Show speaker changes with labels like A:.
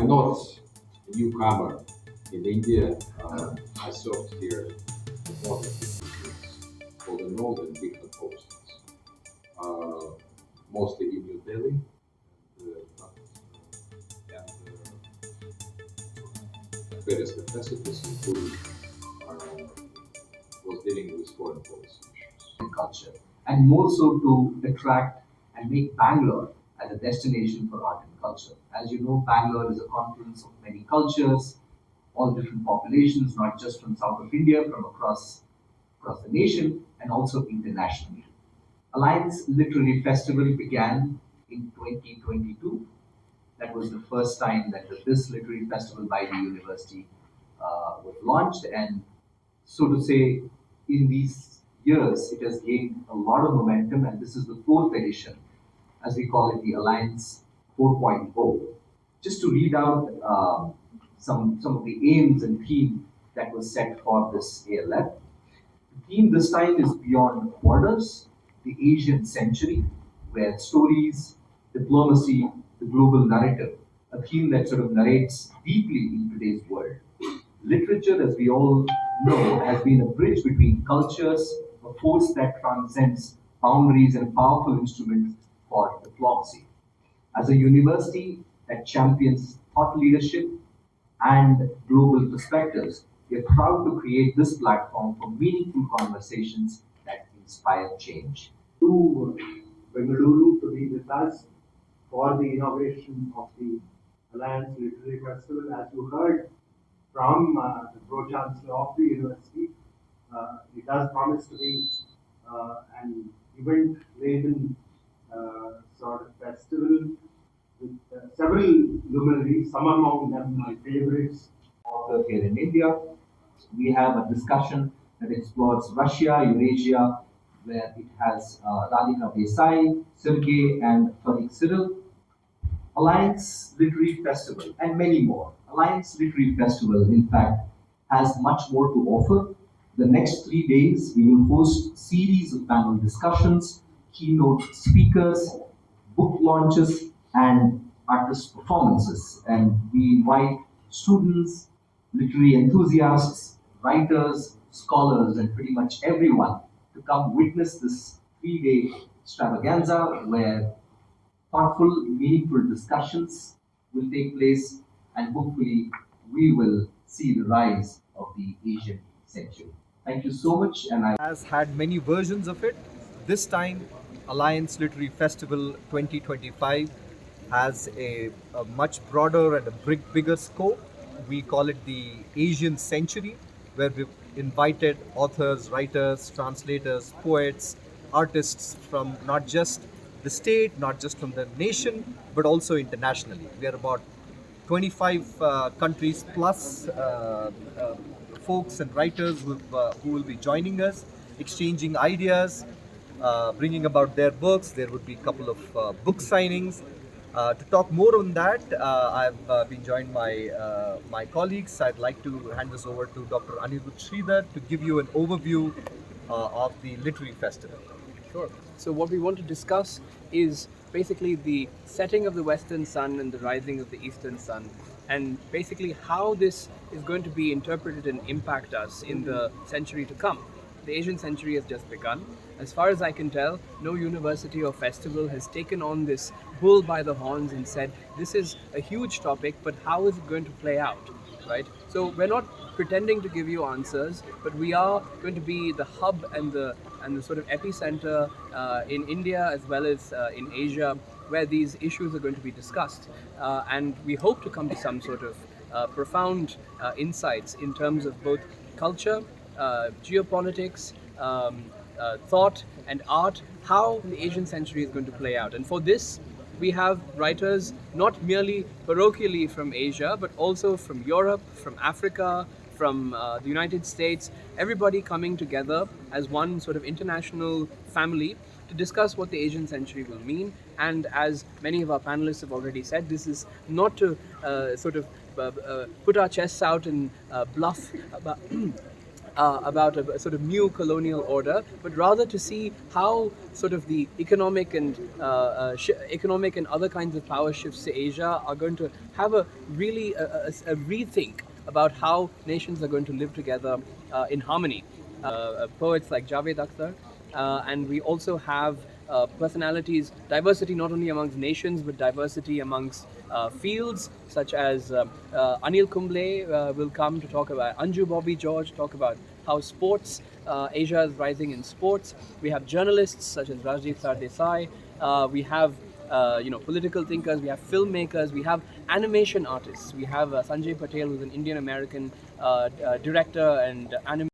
A: I'm not a newcomer in India. I served here for more than 15 years, holding all the different postings, uh, mostly in New Delhi. And various capacities, including uh, was dealing with foreign policy issues.
B: And culture, and more so to attract and make Bangalore as a destination for art and culture. As you know, Bangalore is a confluence of many cultures, all different populations, not just from south of India, from across the nation, and also internationally. Alliance Literary Festival began in 2022. That was the first time that this literary festival by the university was launched, and so to say, in these years, it has gained a lot of momentum, and this is the fourth edition, as we call it, the Alliance 4.0. Just to read out some of the aims and theme that was set for this ALF. The theme this time is Beyond Borders, the Asian Century, where stories, diplomacy, the global narrative, a theme that sort of narrates deeply in today's world. Literature, as we all know, has been a bridge between cultures, a force that transcends boundaries and a powerful instrument for diplomacy. As a university that champions thought leadership and global perspectives, we are proud to create this platform for meaningful conversations that inspire change.
C: To Bengaluru to be with us for the inauguration of the Alliance Literary Festival. As you heard from the Pro Chancellor of the University, it does promise to be an event laden sort of festival with several luminaries, some among them my favorites.
B: Author here in India. We have a discussion that explores Russia, Eurasia, where it has Radhika Desai, Sergey, and Farik Cyril. Alliance Literary Festival, and many more. Alliance Literary Festival, in fact, has much more to offer. The next 3 days, we will host series of panel discussions, keynote speakers, book launches, and artist performances. And we invite students, literary enthusiasts, writers, scholars, and pretty much everyone to come witness this 3 day extravaganza where thoughtful, meaningful discussions will take place, and hopefully, we will see the rise of the Asian century. Thank you so much, and I has had many versions of it. This time, Alliance Literary Festival 2025 has a much broader and a bigger scope. We call it the Asian Century, where we've invited authors, writers, translators, poets, artists from not just the state, not just from the nation, but also internationally. We are about 25 countries plus folks and writers who will be joining us, exchanging ideas, bringing about their books. There would be a couple of book signings. To talk more on that, I've been joined by my colleagues. I'd like to hand this over to Dr. Anirudh Sridhar to give you an overview of the literary festival.
D: Sure. So what we want to discuss is basically the setting of the Western sun and the rising of the Eastern sun, and basically how this is going to be interpreted and impact us in the century to come. The Asian century has just begun. As far as I can tell, no university or festival has taken on this bull by the horns and said, this is a huge topic, but how is it going to play out, right? So we're not pretending to give you answers, but we are going to be the hub and the sort of epicenter in India as well as in Asia, where these issues are going to be discussed. And we hope to come to some sort of profound insights in terms of both culture, geopolitics, thought and art, how the Asian century is going to play out. And for this, we have writers not merely parochially from Asia, but also from Europe, from Africa, from the United States, everybody coming together as one sort of international family to discuss what the Asian century will mean. And as many of our panelists have already said, this is not to sort of put our chests out and bluff about about a sort of new colonial order, but rather to see how sort of the economic and other kinds of power shifts to Asia are going to have a really a rethink about how nations are going to live together in harmony. Poets like Javed Akhtar, and we also have personalities, diversity not only amongst nations but diversity amongst fields, such as Anil Kumble will come to talk about, Anju Bobby George talk about how sports, Asia is rising in sports. We have journalists such as Rajdeep Sardesai. We have political thinkers, we have filmmakers, we have animation artists. We have Sanjay Patel, who's an Indian American director and animator.